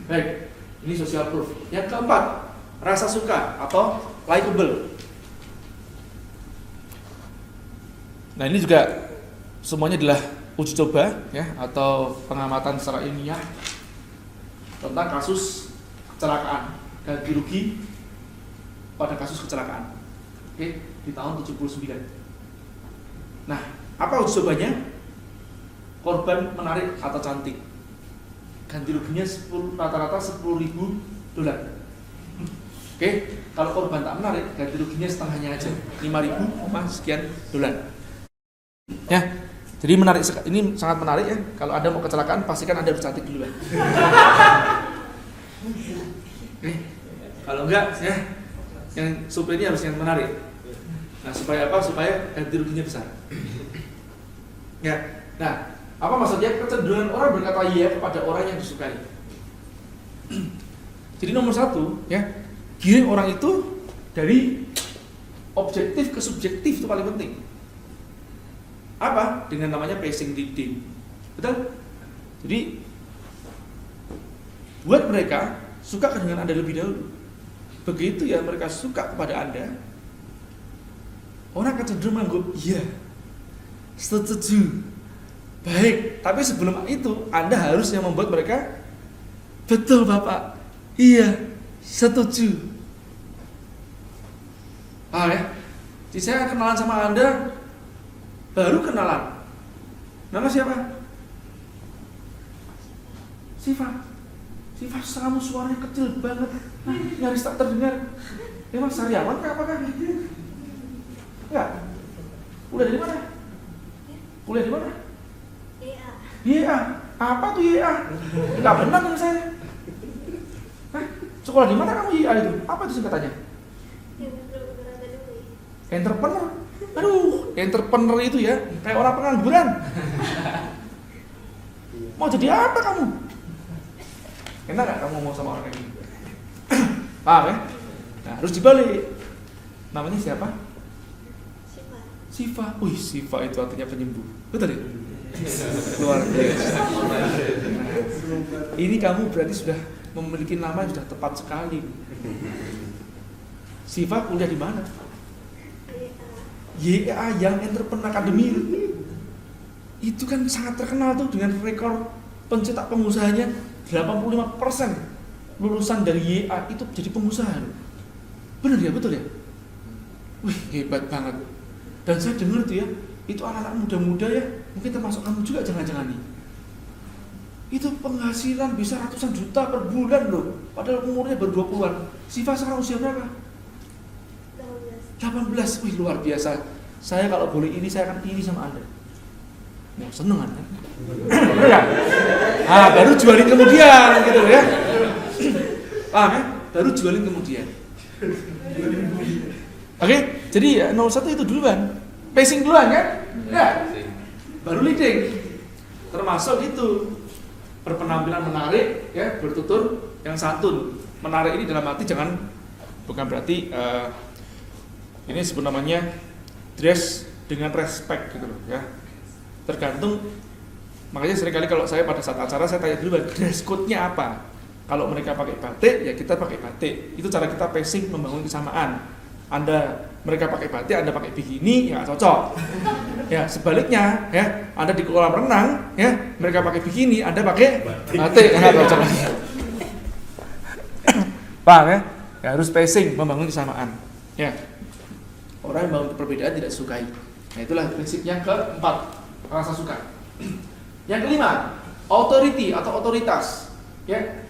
Baik, ini social proof. Yang keempat, rasa suka atau likable. Nah, ini juga semuanya adalah uji coba ya atau pengamatan secara ilmiah tentang kasus kecelakaan ganti rugi pada kasus kecelakaan. Oke, di tahun 79. Nah, apa uji cobanya? Korban menarik atau cantik. Ganti ruginya rata-rata $10.000. Oke, kalau korban tak menarik, ganti ruginya setengahnya aja, $5.000 sekian. Ya, jadi menarik. Ini sangat menarik ya. Kalau Anda mau kecelakaan, pastikan Anda harus cantik duluan. Oke, kalau enggak, ya, yang supirnya harus yang menarik. Nah, supaya apa? Supaya ganti ruginya besar. Ya. Nah, apa maksudnya? Kecenderungan orang berkata iya kepada orang yang disukai. Jadi nomor satu, ya, giring orang itu dari objektif ke subjektif itu paling penting. Apa? Dengan namanya pacing reading. Betul? Jadi buat mereka suka dengan Anda lebih dahulu. Begitu ya mereka suka kepada Anda, orang akan cenderung menganggap iya, setuju, baik. Tapi sebelum itu Anda harus yang membuat mereka betul Bapak, iya, setuju. Ya. Jadi saya kenalan sama Anda, baru kenalan. Nama siapa? Siva, kamu suaranya kecil banget, nyaris tak terdengar. Emang sariawan kah apakah? Enggak. Kuliah dari mana? Kuliah di mana? YA. Apa tuh YA? Enggak benar dengan saya. Sekolah di mana kamu YA itu? Apa itu singkatannya? Entrepreneur. Aduh, entrepreneur itu ya kayak orang pengangguran. Mau jadi apa kamu? Enak gak kamu ngomong sama orang kayak gini? Paham ya? Nah, harus dibalik. Namanya siapa? Siva. Wih, Siva itu artinya penyembuh. Betul ya? Luar biasa. Ini kamu berarti sudah memiliki nama yang sudah tepat sekali. Siva kuliah di mana? YA yang Entrepreneur Academy. Itu kan sangat terkenal tuh dengan rekor pencetak pengusahanya 85% lulusan dari YA itu jadi pengusaha. Benar ya, betul ya? Wih, hebat banget. Dan saya dengar tuh ya, itu anak-anak muda-muda ya, mungkin termasuk kamu juga jangan-jangan nih. Itu penghasilan bisa ratusan juta per bulan loh, padahal umurnya baru 20-an. Siva sekarang usia berapa? 18. Wih, luar biasa. Saya kalau boleh ini, saya akan iri sama Anda. Mau seneng Anda? Bener gak? Ah, baru jualin kemudian gitu ya. Paham ya? Baru jualin kemudian. Oke, jadi ya 01 itu duluan. Pacing duluan kan? Ya. Baru leading. Termasuk itu berpenampilan menarik ya, bertutur yang santun. Menarik ini dalam arti bukan berarti ini sebenarnya dress dengan respect gitu loh ya. Tergantung Makanya seringkali kalau saya pada saat acara saya tanya dulu dress code-nya apa. Kalau mereka pakai batik, ya kita pakai batik. Itu cara kita pacing membangun kesamaan. Mereka pakai batik, Anda pakai bikini, ya cocok. Ya sebaliknya, ya Anda di kolam renang, ya mereka pakai bikini, Anda pakai batik, nggak cocok. Paham ya? Ya harus pacing membangun kesamaan. Ya orang yang membangun perbedaan tidak sukai. Nah itulah prinsip yang keempat, rasa suka. Yang kelima, authority atau otoritas. Ya,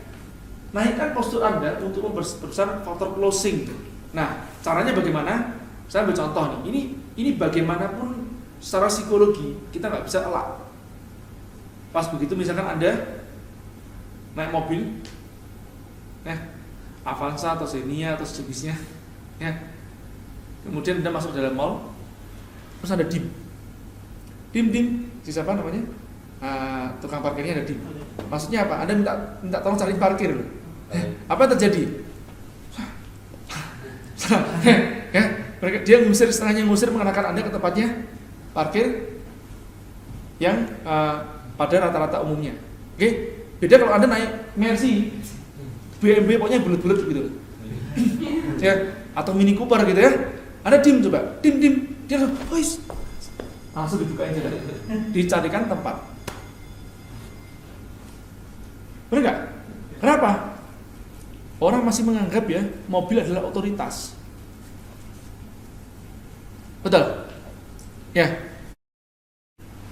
naikkan postur Anda untuk memperbesar faktor closing. Nah, caranya bagaimana? Saya ambil contoh nih. Ini bagaimanapun secara psikologi kita nggak bisa elak. Pas begitu misalkan Anda naik mobil, ya, Avanza atau Xenia atau sejenisnya, ya. Kemudian Anda masuk dalam mall, terus ada dim, siapa namanya? Tukang parkirnya ada dim. Maksudnya apa? Anda minta tolong cari parkir. Apa yang terjadi? Ya, dia ngusir, setengahnya ngusir mengarahkan Anda ke tempatnya parkir yang pada rata-rata umumnya. Oke, beda kalau Anda naik Mercy, BMW pokoknya bulat-bulat gitu. Ya, atau Mini Cooper gitu ya. Anda dim coba, dim, dia langsung dibukain jalan, dicarikan tempat. Benar nggak? Kenapa? Orang masih menganggap ya mobil adalah otoritas. Betul? Ya.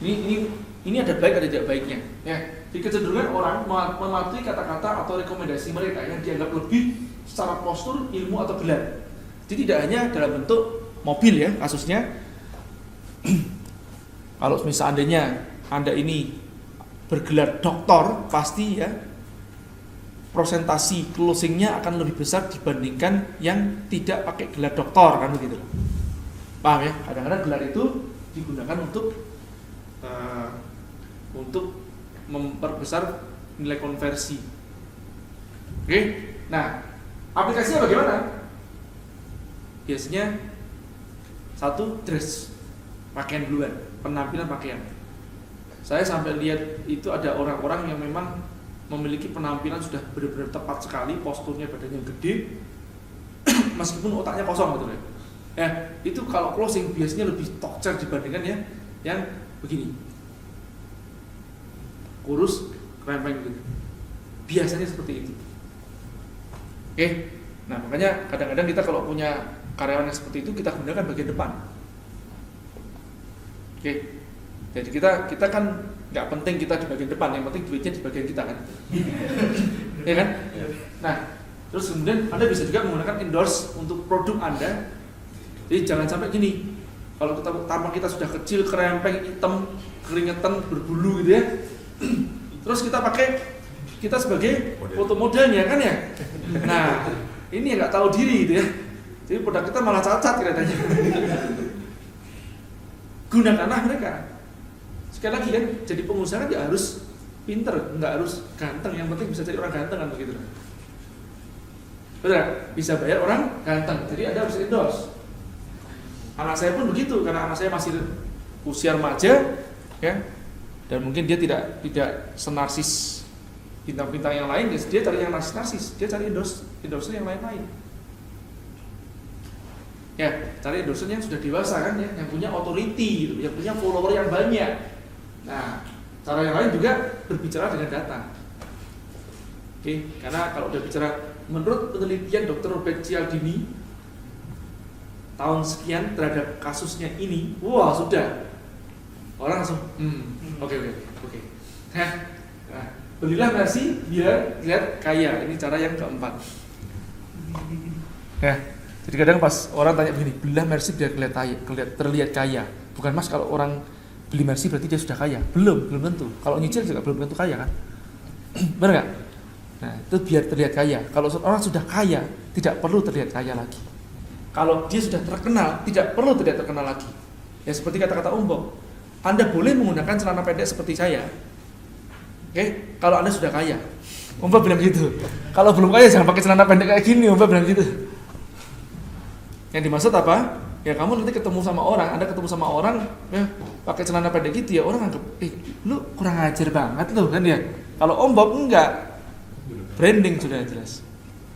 Ini ada baik ada tidak baiknya. Ya. Di kecenderungan orang mematuhi kata-kata atau rekomendasi mereka yang dianggap lebih secara postur, ilmu atau gelar. Jadi tidak hanya dalam bentuk mobil ya kasusnya. Kalau misalnya Anda ini bergelar doktor, pasti ya prosentasi closingnya akan lebih besar dibandingkan yang tidak pakai gelar doktor, kan begitu. Paham ya? Kadang-kadang gelar itu digunakan untuk memperbesar nilai konversi. Oke, nah aplikasinya bagaimana? Biasanya satu, dress, pakaian duluan, penampilan pakaian. Saya sampai lihat itu ada orang-orang yang memang memiliki penampilan sudah benar-benar tepat sekali, posturnya badannya gede, meskipun otaknya kosong gitu ya. Ya, itu kalau closing biasanya lebih tokcer dibandingkan ya yang begini, kurus, krempeng gitu. Biasanya seperti itu. Oke, nah makanya kadang-kadang kita kalau punya karyawan yang seperti itu kita gunakan bagian depan. Oke, jadi kita kan nggak penting kita di bagian depan, yang penting duitnya di bagian kita kan, ya kan? Nah, terus kemudian Anda bisa juga menggunakan endorse untuk produk Anda. Jadi jangan sampai gini, kalau tampang kita sudah kecil, kerempeng, hitam, keringetan, berbulu gitu ya, terus kita sebagai foto modelnya kan ya. Nah, ini nggak tahu diri gitu ya. Jadi produk kita malah cacat katanya. Gunakanlah mereka. Sekali lagi kan, jadi pengusaha kan nggak harus pinter, nggak harus ganteng, yang penting bisa cari orang ganteng kan begitu. Betul, bisa bayar orang ganteng. Jadi Anda harus endorse. Anak saya pun begitu, karena anak saya masih usia remaja, ya, dan mungkin dia tidak senarsis bintang-bintang yang lain, dia cari yang narsis, dia cari endorser yang lain-lain. Ya, cari endorser yang sudah dewasa kan ya, yang punya authority gitu, yang punya follower yang banyak. Nah, cara yang lain juga berbicara dengan data. Oke, karena kalau udah bicara menurut penelitian Dr. Robert Cialdini tahun sekian terhadap kasusnya ini, wah sudah orang langsung oke. Nah, belilah Mercy biar lihat kaya. Ini cara yang keempat. Ya, jadi kadang pas orang tanya begini, belilah Mercy biar terlihat kaya. Bukan Mas, kalau orang beli Mercy berarti dia sudah kaya. Belum tentu. Kalau nyicil juga belum tentu kaya kan? Benar nggak? Nah, itu biar terlihat kaya. Kalau orang sudah kaya, tidak perlu terlihat kaya lagi. Kalau dia sudah terkenal, tidak perlu terlihat terkenal lagi. Ya seperti kata-kata Om Bob, Anda boleh menggunakan celana pendek seperti saya. Oke, kalau Anda sudah kaya. Om Bob bilang gitu. Kalau belum kaya jangan pakai celana pendek kayak gini, Om Bob bilang gitu. Yang dimaksud apa? Ya kamu nanti ketemu sama orang, Anda ketemu sama orang ya pakai celana pendek gitu ya, orang anggap, lu kurang ajar banget lu kan ya. Kalau Om Bob enggak, branding sudah jelas.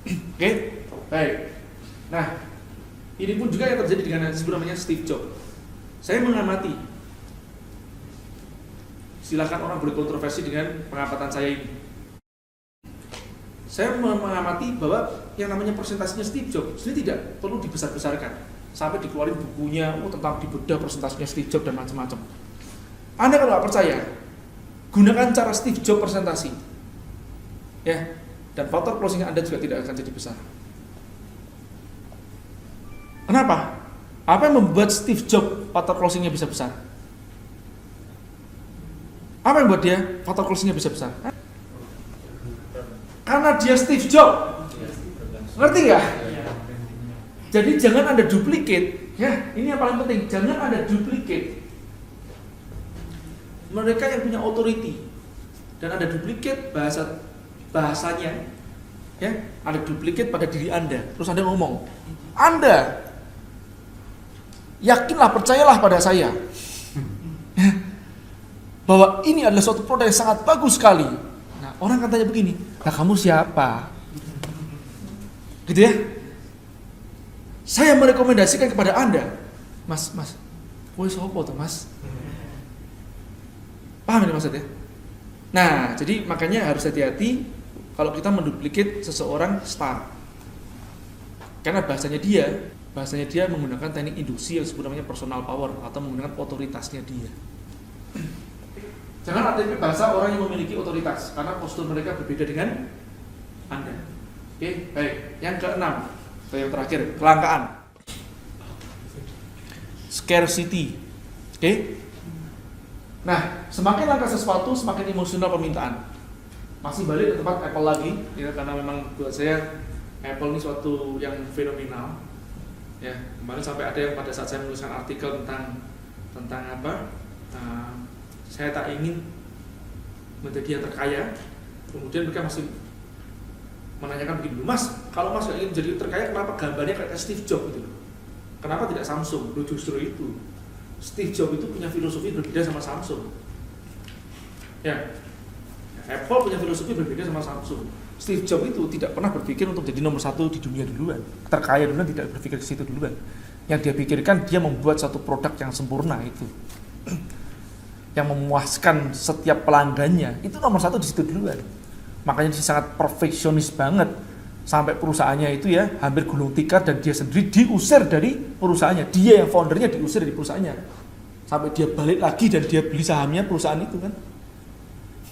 Oke, baik. Nah, ini pun juga yang terjadi dengan yang disebut namanya Steve Jobs. Saya mengamati, silakan orang boleh kontroversi dengan pengamatan saya ini. Saya mengamati bahwa yang namanya presentasinya Steve Jobs ini tidak perlu dibesar-besarkan. Sampai dikeluarin bukunya tentang dibedah presentasinya Steve Jobs dan macam-macam. Anda kalau nggak percaya, gunakan cara Steve Jobs presentasi, ya, dan faktor closing Anda juga tidak akan jadi besar. Kenapa? Apa yang membuat Steve Jobs faktor closingnya bisa besar? Apa yang membuat dia faktor closingnya bisa besar? Karena dia Steve Jobs. Ngerti nggak? Jadi jangan ada duplicate, ya. Ini yang paling penting, jangan ada duplicate. Mereka yang punya authority dan ada duplicate bahasanya, ya, ada duplicate pada diri Anda. Terus Anda ngomong, Anda yakinlah, percayalah pada saya, bahwa ini adalah suatu produk yang sangat bagus sekali. Nah, orang katanya begini, nah kamu siapa? Gitu ya. Saya merekomendasikan kepada Anda, Mas, kowe sopo tuh, Mas? Paham ini maksudnya? Nah, jadi makanya harus hati-hati kalau kita menduplikat seseorang star. Karena bahasanya dia menggunakan teknik induksi yang disebut namanya personal power atau menggunakan otoritasnya dia. Jangan ada bahasa orang yang memiliki otoritas karena postur mereka berbeda dengan Anda. Oke, baik. Yang keenam, atau yang terakhir, kelangkaan. Scarcity. Oke? Nah, semakin langka sesuatu, semakin emosional permintaan. Masih balik ke tempat Apple lagi, ya, karena memang buat saya Apple ini suatu yang fenomenal. Ya, kemarin sampai ada yang pada saat saya menuliskan artikel tentang apa? Saya tak ingin menjadi yang terkaya. Kemudian mereka masih menanyakan begini, Mas, kalau Mas ingin menjadi terkaya, kenapa gambarnya kayak Steve Jobs gitu? Kenapa tidak Samsung? Loh, justru itu, Steve Jobs itu punya filosofi berbeda sama Samsung. Ya, Apple punya filosofi berbeda sama Samsung. Steve Jobs itu tidak pernah berpikir untuk jadi nomor satu di dunia duluan, terkaya duluan, tidak berpikir ke situ duluan. Yang dia pikirkan, dia membuat satu produk yang sempurna itu, yang memuaskan setiap pelanggannya, itu nomor satu di situ duluan. Makanya dia sangat perfeksionis banget, sampai perusahaannya itu ya hampir gulung tikar dan dia sendiri diusir dari perusahaannya. Dia yang foundernya diusir dari perusahaannya, sampai dia balik lagi dan dia beli sahamnya perusahaan itu kan,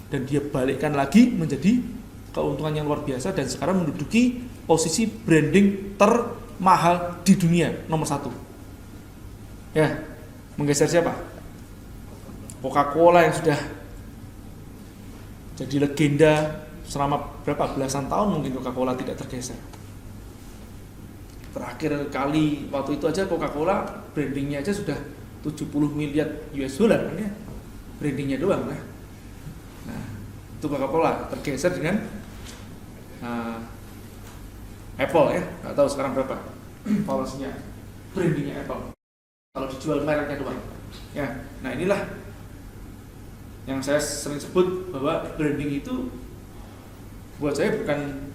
dan dia balikkan lagi menjadi keuntungan yang luar biasa dan sekarang menduduki posisi branding termahal di dunia, nomor satu. Ya, menggeser siapa? Coca-Cola yang sudah jadi legenda selama berapa belasan tahun, mungkin Coca-Cola tidak tergeser. Terakhir kali waktu itu aja Coca-Cola brandingnya aja sudah 70 miliar US dollar kan ya, brandingnya doang lah. Nah, itu Coca-Cola tergeser dengan Apple ya, nggak tahu sekarang berapa valuasinya brandingnya Apple kalau dijual mereknya doang. Ya, nah inilah yang saya sering sebut bahwa branding itu buat saya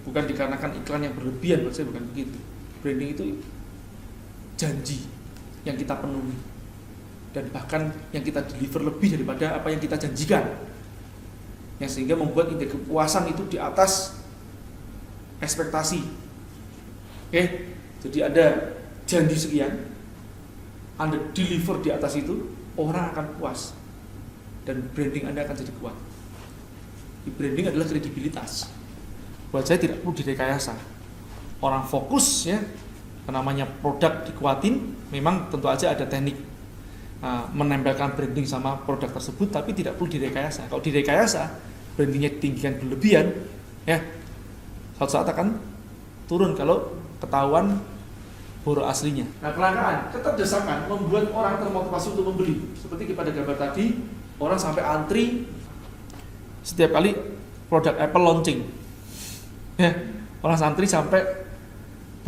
bukan dikarenakan iklan yang berlebihan, buat saya bukan begitu. Branding itu janji yang kita penuhi dan bahkan yang kita deliver lebih daripada apa yang kita janjikan, yang sehingga membuat indeks kepuasan itu di atas ekspektasi. Oke, jadi ada janji sekian, Anda deliver di atas itu, orang akan puas dan branding Anda akan jadi kuat. Branding adalah kredibilitas. Buat saya tidak perlu direkayasa. Orang fokus ya, namanya produk dikuatin, memang tentu aja ada teknik menempelkan branding sama produk tersebut, tapi tidak perlu direkayasa. Kalau direkayasa, brandingnya ditinggikan berlebihan, ya suatu saat akan turun kalau ketahuan boros aslinya. Nah, kelangkaan, keterdesakan membuat orang termotivasi untuk membeli. Seperti pada gambar tadi, orang sampai antri setiap kali produk Apple launching. Ya, orang santri sampai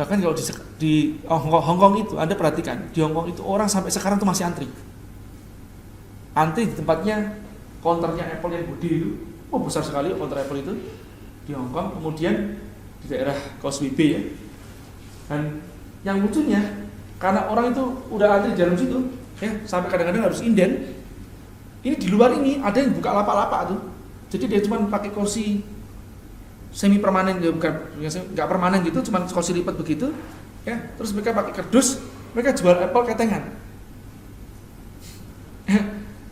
Bahkan kalau di Hong Kong itu, Anda perhatikan, di Hong Kong itu orang sampai sekarang tuh masih antri. Antri di tempatnya, counternya Apple yang gede itu, besar sekali counter Apple itu di Hong Kong. Kemudian di daerah Causeway Bay ya. Dan yang lucunya, karena orang itu udah antri di dalam situ, ya sampai kadang-kadang harus inden. Ini di luar ini ada yang buka lapak-lapak tuh. Jadi dia cuma pakai kursi semi permanen, ya bukan nggak permanen gitu, cuma kursi lipat begitu, ya. Terus mereka pakai kardus, mereka jual Apple ketengan,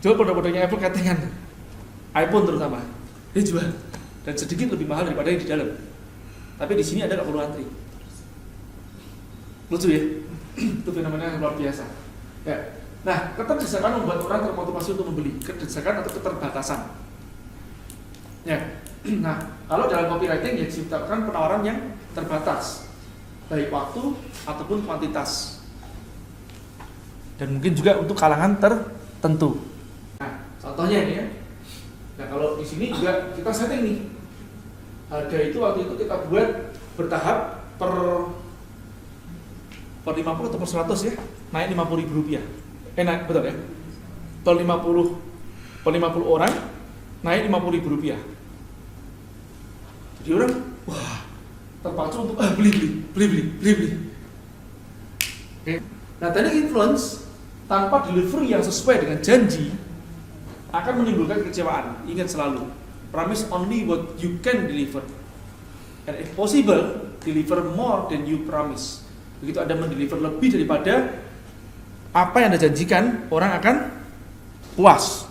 jual produk-produknya Apple ketengan, iPhone terutama, dia jual dan sedikit lebih mahal daripada yang di dalam. Tapi di sini ada nggak perlu antri, lucu ya, itu fenomena yang luar biasa. Ya. Nah, keterdesakan membuat orang termotivasi untuk membeli, keterdesakan atau keterbatasan. Ya. Nah, kalau dalam copywriting ya diciptakan penawaran yang terbatas, baik waktu ataupun kuantitas, dan mungkin juga untuk kalangan tertentu. Nah, contohnya ini ya. Nah, kalau di sini juga kita setting nih, harga itu waktu itu kita buat bertahap per 50 atau per 100 ya, naik Rp50.000. Naik betul ya. Per 50 orang naik Rp50.000. Jadi orang, wah, terpacu untuk beli. Oke. Nah, tadi influence tanpa delivery yang sesuai dengan janji akan menimbulkan kekecewaan. Ingat selalu, promise only what you can deliver, and if possible, deliver more than you promise. Begitu Anda mendeliver lebih daripada apa yang Anda janjikan, orang akan puas.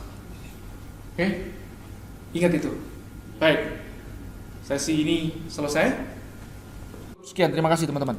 Oke, ingat itu. Baik. Sesi ini selesai. Sekian, terima kasih teman-teman.